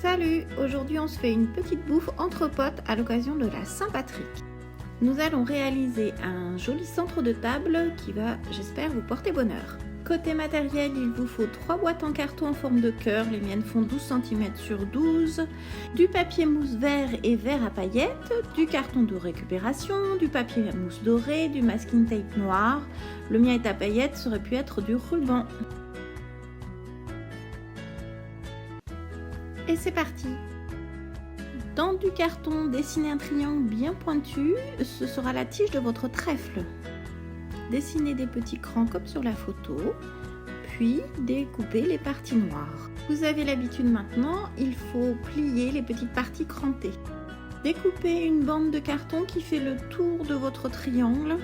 Salut! Aujourd'hui on se fait une petite bouffe entre potes à l'occasion de la Saint-Patrick. Nous allons réaliser un joli centre de table qui va, j'espère, vous porter bonheur. Côté matériel, il vous faut 3 boîtes en carton en forme de cœur, les miennes font 12 cm sur 12, du papier mousse vert et vert à paillettes, du carton de récupération, du papier mousse doré, du masking tape noir, le mien est à paillettes, ça aurait pu être du ruban. Et c'est parti! Dans du carton, dessinez un triangle bien pointu, ce sera la tige de votre trèfle. Dessinez des petits crans comme sur la photo, puis découpez les parties noires. Vous avez l'habitude maintenant, il faut plier les petites parties crantées. Découpez une bande de carton qui fait le tour de votre triangle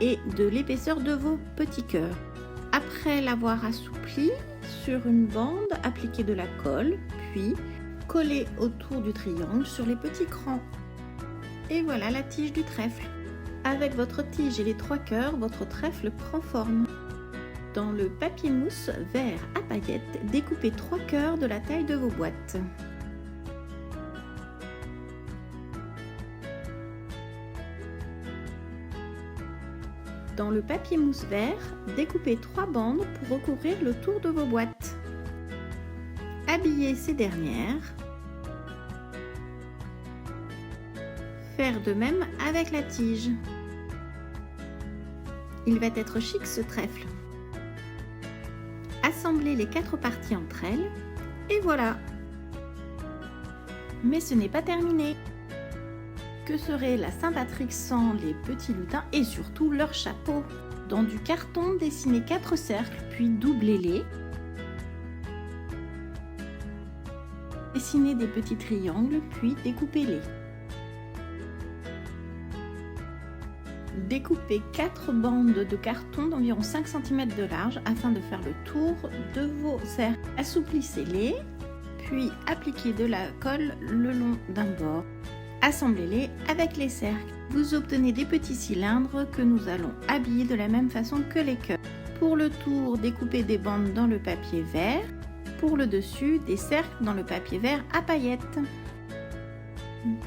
et de l'épaisseur de vos petits cœurs. Après l'avoir assoupli sur une bande, appliquez de la colle, puis collez autour du triangle sur les petits crans. Et voilà la tige du trèfle. Avec votre tige et les 3 cœurs, votre trèfle prend forme. Dans le papier mousse vert à paillettes, découpez 3 cœurs de la taille de vos boîtes. Dans le papier mousse vert, découpez 3 bandes pour recouvrir le tour de vos boîtes. Habillez ces dernières. Faire de même avec la tige. Il va être chic ce trèfle. Assemblez les 4 parties entre elles et voilà. Mais ce n'est pas terminé. Que serait la Saint-Patrick sans les petits lutins et surtout leur chapeau? Dans du carton, dessinez 4 cercles puis doublez-les. Dessinez des petits triangles puis découpez-les. Découpez 4 bandes de carton d'environ 5 cm de large afin de faire le tour de vos cercles. Assouplissez-les, puis appliquez de la colle le long d'un bord. Assemblez-les avec les cercles. Vous obtenez des petits cylindres que nous allons habiller de la même façon que les cœurs. Pour le tour, découpez des bandes dans le papier vert. Pour le dessus, des cercles dans le papier vert à paillettes.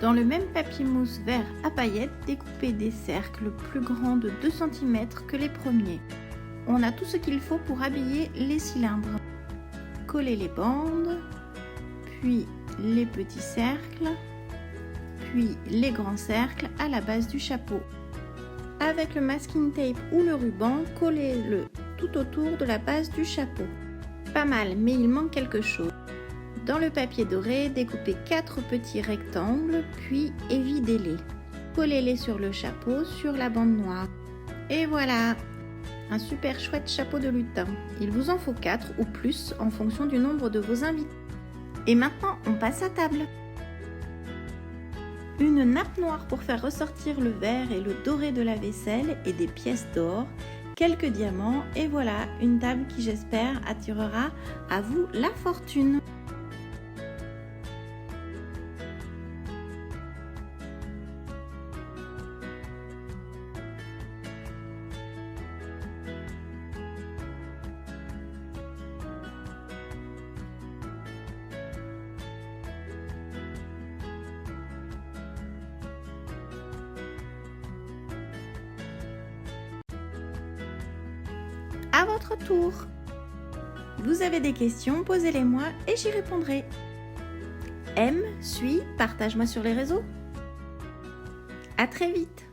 Dans le même papier mousse vert à paillettes, découpez des cercles plus grands de 2 cm que les premiers. On a tout ce qu'il faut pour habiller les cylindres. Collez les bandes, puis les petits cercles, puis les grands cercles à la base du chapeau. Avec le masking tape ou le ruban, collez-le tout autour de la base du chapeau. Pas mal, mais il manque quelque chose. Dans le papier doré, découpez 4 petits rectangles, puis évidez-les. Collez-les sur le chapeau, sur la bande noire. Et voilà, un super chouette chapeau de lutin. Il vous en faut 4 ou plus en fonction du nombre de vos invités. Et maintenant, on passe à table. Une nappe noire pour faire ressortir le vert et le doré de la vaisselle et des pièces d'or. Quelques diamants et voilà une table qui, j'espère, attirera à vous la fortune. À votre tour. Vous avez des questions, posez-les-moi et j'y répondrai. Aime, suis, partage-moi sur les réseaux. À très vite.